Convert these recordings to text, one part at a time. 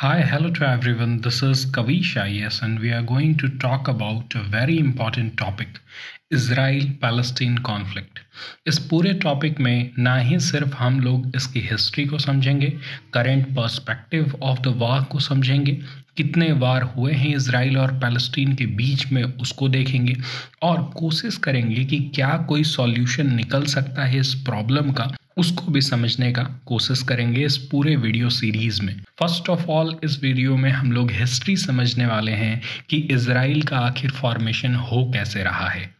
Hi, hello to everyone. This is Kavish IS, and we are going to talk about a very important topic, Israel Palestine conflict. इस पूरे topic में ना ही सिर्फ हम लोग इसकी हिस्ट्री को समझेंगे, current perspective of the war को समझेंगे, कितने वार हुए हैं इसराइल और पैलेस्टीन के बीच में उसको देखेंगे और कोशिश करेंगे कि क्या कोई सॉल्यूशन निकल सकता है इस प्रॉब्लम का, उसको भी समझने का कोशिश करेंगे इस पूरे वीडियो सीरीज में। फर्स्ट ऑफ ऑल इस वीडियो में हम लोग हिस्ट्री समझने वाले हैं कि इजराइल का आखिर फॉर्मेशन हो कैसे रहा है।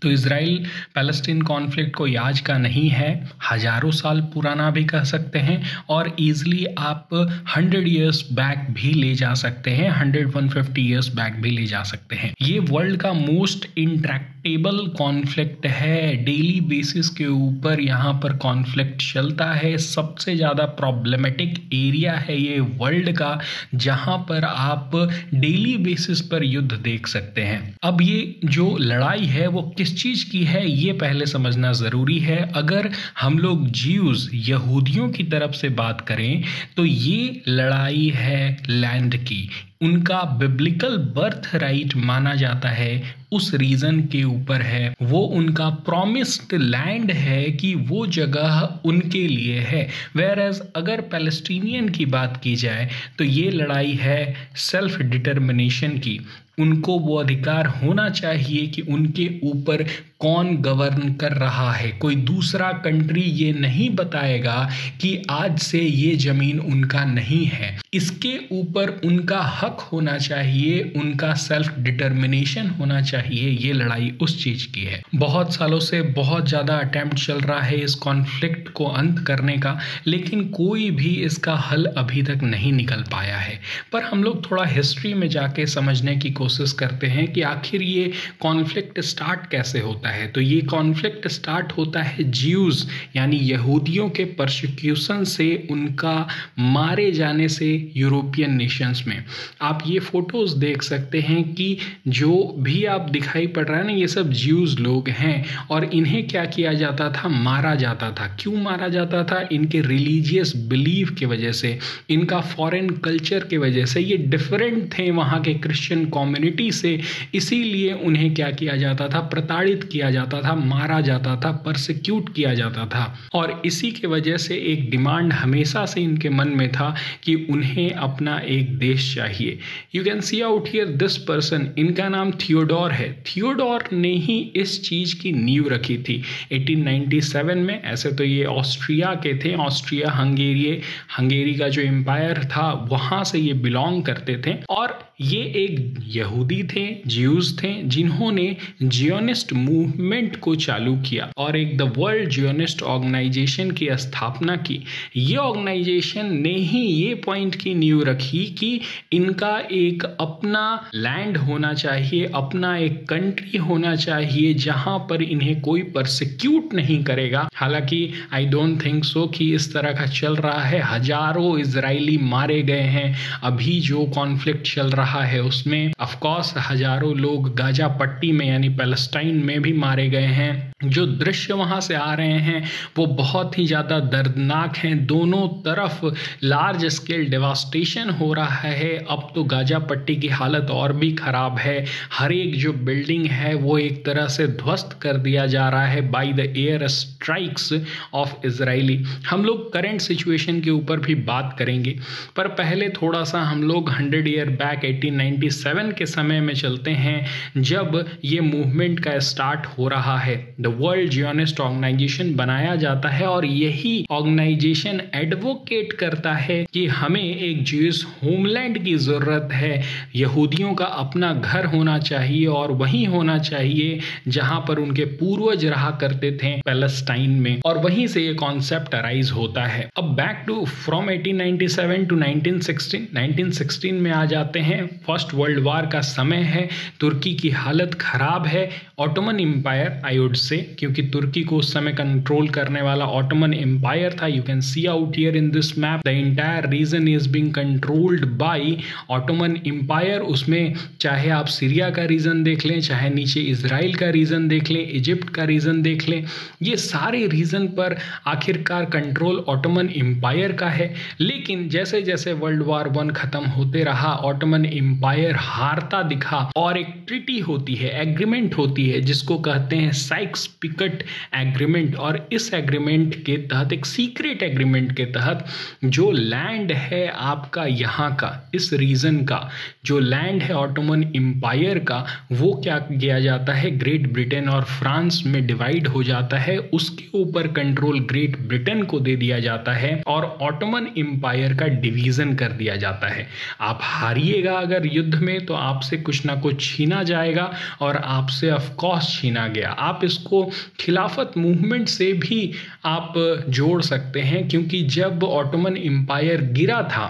तो इजराइल पैलेस्टीन कॉन्फ्लिक्ट कोई आज का नहीं है, हजारों साल पुराना भी कह सकते हैं और इजीली आप 100 इयर्स बैक भी ले जा सकते हैं, 100-150 इयर्स बैक भी ले जा सकते हैं। ये वर्ल्ड का मोस्ट इंट्रैक्टेबल कॉन्फ्लिक्ट है, डेली बेसिस के ऊपर यहाँ पर कॉन्फ्लिक्ट चलता है। सबसे ज़्यादा प्रॉब्लमेटिक एरिया है ये वर्ल्ड का, जहाँ पर आप डेली बेसिस पर युद्ध देख सकते हैं। अब ये जो लड़ाई है वो किस चीज की है ये पहले समझना जरूरी है। अगर हम लोग ज्यूज यहूदियों की तरफ से बात करें तो ये लड़ाई है लैंड की। उनका बिब्लिकल बर्थ राइट माना जाता है उस रीजन के ऊपर है, वो उनका प्रॉमिस्ड लैंड है कि वो जगह उनके लिए है। वेयरएज अगर पैलेस्टीनियन की बात की जाए तो ये लड़ाई है सेल्फ डिटर्मिनेशन की। उनको वो अधिकार होना चाहिए कि उनके ऊपर कौन गवर्न कर रहा है। कोई दूसरा कंट्री ये नहीं बताएगा कि आज से ये जमीन उनका नहीं है। इसके ऊपर उनका हक होना चाहिए, उनका सेल्फ डिटर्मिनेशन होना चाहिए। ये लड़ाई उस चीज की है। बहुत सालों से बहुत ज्यादा अटेम्प्ट चल रहा है इस कॉन्फ्लिक्ट को अंत करने का, लेकिन कोई भी इसका हल अभी तक नहीं निकल पाया है। पर हम लोग थोड़ा हिस्ट्री में जाके समझने की कोशिश करते हैं कि आखिर ये कॉन्फ्लिक्ट स्टार्ट कैसे होता है। तो ये कॉन्फ्लिक्ट स्टार्ट होता है ज्यूज यानी यहूदियों के परसिक्यूशन से, उनका मारे जाने से यूरोपियन नेशंस में। आप ये फोटोज देख सकते हैं कि जो भी आप दिखाई पड़ रहा है ना, ये सब ज्यूज लोग हैं और इन्हें क्या किया जाता था, मारा जाता था। क्यों मारा जाता था? इनके रिलीजियस बिलीफ की वजह से, इनका फॉरेन कल्चर की वजह से। ये डिफरेंट थे वहाँ के क्रिश्चियन कम्युनिटी से, इसीलिए उन्हें क्या किया जाता था, प्रताड़ित किया जाता था, मारा जाता था, परसिक्यूट किया जाता था। और इसी के वजह से एक डिमांड हमेशा से इनके मन में था कि उन्हें अपना एक देश चाहिए। You can see out here this person, इनका नाम थियोडोर है। थियोडोर ने ही इस चीज की नींव रखी थी 1897 में। ऐसे तो ये ऑस्ट्रिया के थे, ऑस्ट्रिया हंगेरी का जो एम्पायर था वहां से ये बिलोंग करते थे। और ये एक यहूदी थे, ज्यूज थे, जिन्होंने जियोनिस्ट मूवमेंट को चालू किया और एक द वर्ल्ड जियोनिस्ट ऑर्गेनाइजेशन की स्थापना की। ये ऑर्गेनाइजेशन ने ही ये पॉइंट की नींव रखी कि इनका एक अपना लैंड होना चाहिए, अपना एक कंट्री होना चाहिए जहां पर इन्हें कोई परसिक्यूट नहीं करेगा। हालांकि आई डोंट थिंक सो कि इस तरह का चल रहा है। हजारों इजरायली मारे गए हैं। अभी जो कॉन्फ्लिक्ट चल रहा है उसमें ऑफ कोर्स हजारों लोग गाजा पट्टी में यानी पैलेस्टाइन में भी मारे गए हैं। जो दृश्य वहां से आ रहे हैं वो बहुत ही ज्यादा दर्दनाक हैं। दोनों तरफ लार्ज स्केल डेवास्टेशन हो रहा है। अब तो गाजा पट्टी की हालत और भी खराब है। हर एक जो बिल्डिंग है वो एक तरह से ध्वस्त कर दिया जा रहा है by the air strikes of Israeli. हम लोग करंट सिचुएशन के ऊपर भी बात करेंगे, पर पहले थोड़ा सा हम लोग 100 ईयर बैक 1897 के समय में चलते हैं, जब ये मूवमेंट का स्टार्ट हो रहा है। वर्ल्ड जियोनिस्ट ऑर्गेनाइजेशन बनाया जाता है और यही ऑर्गेनाइजेशन एडवोकेट करता है कि हमें एक ज्यूइश होमलैंड की जरूरत है। यहूदियों का अपना घर होना चाहिए और वही होना चाहिए जहां पर उनके पूर्वज रहा करते थे, पैलेस्टाइन में। और वहीं से ये कॉन्सेप्ट अराइज होता है। अब बैक टू फ्रॉम 1897 टू 1916 में आ जाते हैं। फर्स्ट वर्ल्ड वार का समय है। तुर्की की हालत खराब है। Ottoman empire I would say, क्योंकि तुर्की को उस समय कंट्रोल करने वाला ऑटोमन एम्पायर था। You can see out here in this map the entire region is being controlled by Ottoman empire. उसमें चाहे आप सीरिया का रीजन देख लें, चाहे नीचे इजराइल का रीजन देख लें, इजिप्ट का रीजन देख लें, ये सारे रीजन पर आखिरकार कंट्रोल ऑटोमन एम्पायर का है। लेकिन जैसे जैसे वर्ल्ड वॉर 1 खत्म होते रहा, ऑटोमन एम्पायर हारता दिखा और एक ट्रीटी होती है, एग्रीमेंट होती है, जिसको कहते हैं साइक्स पिकट एग्रीमेंट। और इस एग्रीमेंट के तहत, एक सीक्रेट एग्रीमेंट के तहत, जो लैंड है आपका यहाँ का, इस रीजन का जो लैंड है ऑटोमन एम्पायर का, वो क्या किया जाता है, ग्रेट ब्रिटेन और फ्रांस में डिवाइड हो जाता है। उसके ऊपर कंट्रोल ग्रेट ब्रिटेन को दे दिया जाता है और ऑटोमन एम्पायर का डिवीजन कर दिया जाता है। आप हारिएगा अगर युद्ध में तो आपसे कुछ ना कुछ छीना जाएगा, और आपसे ऑफ कोर्स छीना गया। आप इसको खिलाफत मूवमेंट से भी आप जोड़ सकते हैं, क्योंकि जब ऑटोमन एम्पायर गिरा था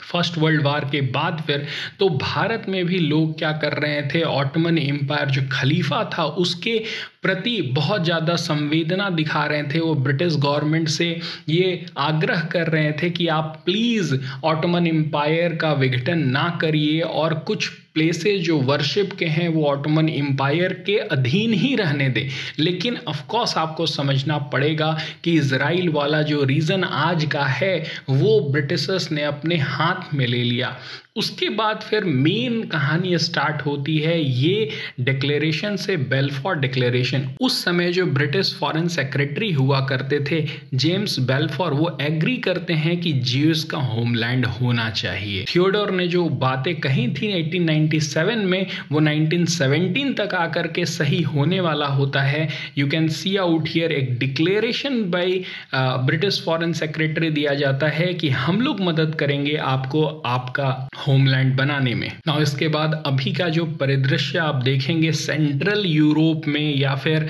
फर्स्ट वर्ल्ड वार के बाद, फिर तो भारत में भी लोग क्या कर रहे थे, ऑटोमन एम्पायर जो खलीफा था उसके प्रति बहुत ज़्यादा संवेदना दिखा रहे थे। वो ब्रिटिश गवर्नमेंट से ये आग्रह कर रहे थे कि आप प्लीज़ ऑटोमन एम्पायर का विघटन ना करिए, और कुछ प्लेसेस जो वर्शिप के हैं वो ऑटोमन एम्पायर के अधीन ही रहने दें। लेकिन ऑफ कोर्स आपको समझना पड़ेगा कि इजराइल वाला जो रीजन आज का है वो ब्रिटिशर्स ने अपने हाथ में ले लिया। उसके बाद फिर मेन कहानी स्टार्ट होती है ये डिक्लेरेशन से, बेल्फोर डिक्लेरेशन। उस समय जो ब्रिटिश फॉरेन सेक्रेटरी हुआ करते थे जेम्स बेल्फोर, वो एग्री करते हैं कि ज्यूज का होमलैंड होना चाहिए। थियोडोर ने जो बातें कही थी 1897 में, वो 1917 तक आकर के सही होने वाला होता है। You can see out here एक declaration by British foreign secretary दिया जाता है कि हम लोग मदद करेंगे आपको आपका होमलैंड बनाने में। ना इसके बाद अभी का जो परिदृश्य आप देखेंगे सेंट्रल यूरोप में या फिर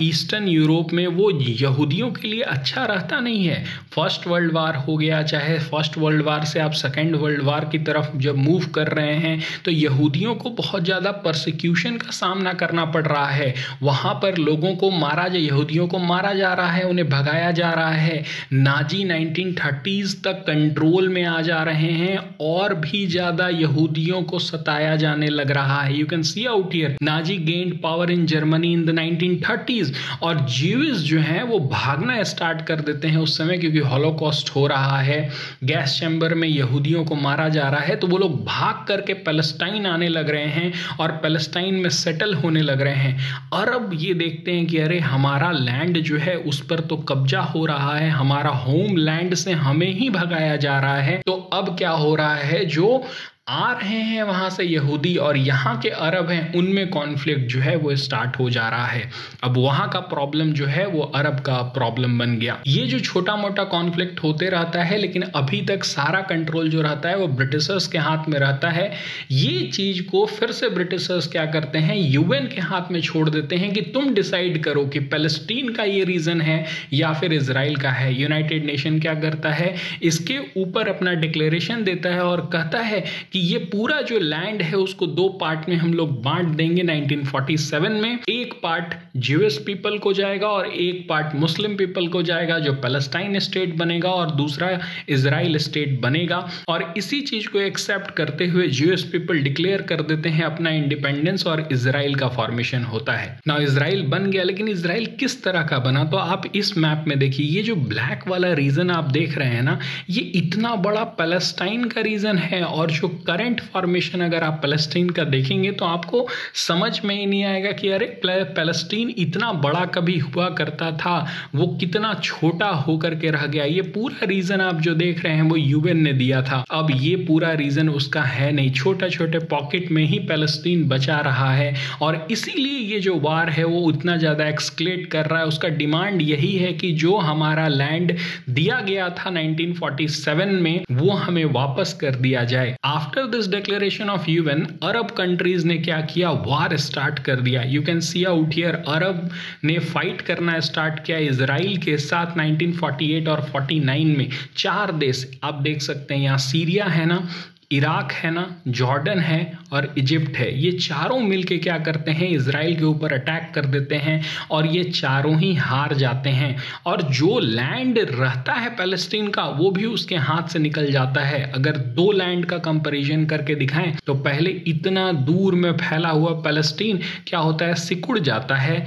ईस्टर्न यूरोप में, वो यहूदियों के लिए अच्छा रहता नहीं है। फर्स्ट वर्ल्ड वार हो गया, चाहे फर्स्ट वर्ल्ड वार से आप सेकेंड वर्ल्ड वार की तरफ जब मूव कर रहे हैं तो यहूदियों को बहुत ज़्यादा परसिक्यूशन का सामना करना पड़ रहा है। वहाँ पर लोगों को यहूदियों को मारा जा रहा है, उन्हें भगाया जा रहा है। नाजी 1930s तक कंट्रोल में आ जा रहे हैं और भी ज्यादा यहूदियों को सताया जाने लग रहा है। You can see out here Nazi gained power in Germany in the 1930s, और ज्यूज जो हैं वो भागना स्टार्ट कर देते हैं उस समय, क्योंकि हॉलोकॉस्ट हो रहा है, गैस चैम्बर में यहूदियों को मारा जा रहा है। तो वो लोग भाग करके पैलेस्टाइन आने लग रहे हैं और पैलेस्टाइन में सेटल होने लग रहे हैं। अरब ये देखते हैं कि अरे हमारा लैंड जो है उस पर तो कब्जा हो रहा है, हमारा होम लैंड से हमें ही भगाया जा रहा है। तो अब क्या हो रहा है, जो आ रहे हैं वहां से यहूदी और यहाँ के अरब हैं, उनमें कॉन्फ्लिक्ट जो है वो स्टार्ट हो जा रहा है। अब वहां का प्रॉब्लम जो है वो अरब का प्रॉब्लम बन गया। ये जो छोटा मोटा कॉन्फ्लिक्ट होते रहता है, लेकिन अभी तक सारा कंट्रोल जो रहता है वो ब्रिटिशर्स के हाथ में रहता है। ये चीज को फिर से ब्रिटिशर्स क्या करते हैं, यूएन के हाथ में छोड़ देते हैं कि तुम डिसाइड करो कि पैलेस्टीन का ये रीजन है या फिर इजराइल का है। यूनाइटेड नेशन क्या करता है, इसके ऊपर अपना डिक्लेरेशन देता है और कहता है कि ये पूरा जो लैंड है उसको दो पार्ट में हम लोग बांट देंगे 1947 में। एक पार्ट ज्यूइश पीपल को जाएगा और एक पार्ट मुस्लिम पीपल को जाएगा, जो पैलेस्टाइन स्टेट बनेगा, और दूसरा इजराइल स्टेट बनेगा। और इसी चीज को एक्सेप्ट करते हुए ज्यूइश पीपल डिक्लेयर कर देते हैं अपना इंडिपेंडेंस और इजराइल का फॉर्मेशन होता है। ना इजराइल बन गया, लेकिन इजराइल किस तरह का बना, तो आप इस मैप में देखिए, ये जो ब्लैक वाला रीजन आप देख रहे हैं ना, ये इतना बड़ा पैलेस्टाइन का रीजन है। और जो करंट फॉर्मेशन अगर आप पैलेस्टीन का देखेंगे तो आपको समझ में ही नहीं आएगा कि अरे पैलेस्टीन इतना बड़ा कभी हुआ करता था, वो कितना छोटा होकर के रह गया। ये पूरा रीजन आप जो देख रहे हैं वो यूएन ने दिया था। अब ये पूरा रीजन उसका है नहीं, छोटे छोटे पॉकेट में ही पैलेस्टीन बचा रहा है। और इसीलिए ये जो वार है वो उतना ज्यादा एक्सक्लेट कर रहा है। उसका डिमांड यही है कि जो हमारा लैंड दिया गया था 1947 में वो हमें वापस कर दिया जाए। After this declaration of UN, Arab countries ने क्या किया, वार स्टार्ट कर दिया। You can see out here, Arab ने फाइट करना स्टार्ट किया इजराइल के साथ 1948 और 49 में। 4 देश आप देख सकते हैं, यहाँ सीरिया है ना, इराक है ना, जॉर्डन है और इजिप्ट है, ये चारों मिलके क्या करते हैं, इजराइल के ऊपर अटैक कर देते हैं और ये चारों ही हार जाते हैं। और जो लैंड रहता है पैलेस्टीन का वो भी उसके हाथ से निकल जाता है। अगर दो लैंड का कंपैरिजन करके दिखाएं तो पहले इतना दूर में फैला हुआ पैलेस्टीन क्या होता है, सिकुड़ जाता है,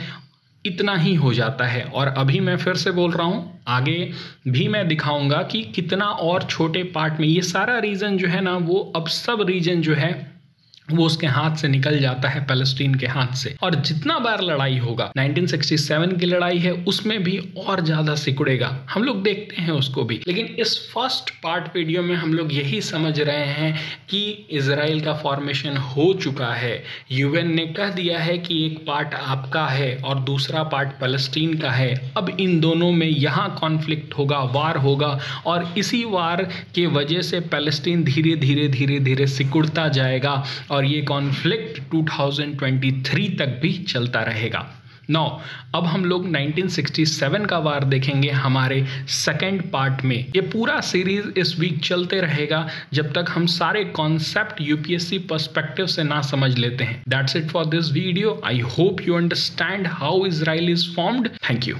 इतना ही हो जाता है। और अभी मैं फिर से बोल रहा हूं, आगे भी मैं दिखाऊंगा कि कितना और छोटे पार्ट में ये सारा रीजन जो है ना, वो अब सब रीजन जो है वो उसके हाथ से निकल जाता है, पैलेस्टीन के हाथ से। और जितना बार लड़ाई होगा, 1967 की लड़ाई है उसमें भी और ज्यादा सिकुड़ेगा, हम लोग देखते हैं उसको भी। लेकिन इस फर्स्ट पार्ट वीडियो में हम लोग यही समझ रहे हैं कि इजराइल का फॉर्मेशन हो चुका है, यूएन ने कह दिया है कि एक पार्ट आपका है और दूसरा पार्ट पैलेस्टीन का है। अब इन दोनों में यहाँ कॉन्फ्लिक्ट होगा, वार होगा, और इसी वार के वजह से पैलेस्टीन धीरे धीरे धीरे धीरे सिकुड़ता जाएगा और ये कॉन्फ्लिक्ट 2023 तक भी चलता रहेगा। अब हम लोग 1967 का वार देखेंगे हमारे सेकेंड पार्ट में। ये पूरा सीरीज इस वीक चलते रहेगा जब तक हम सारे कॉन्सेप्ट यूपीएससी पर्सपेक्टिव से ना समझ लेते हैं। That's it for this video. I hope you understand how Israel is formed. Thank you.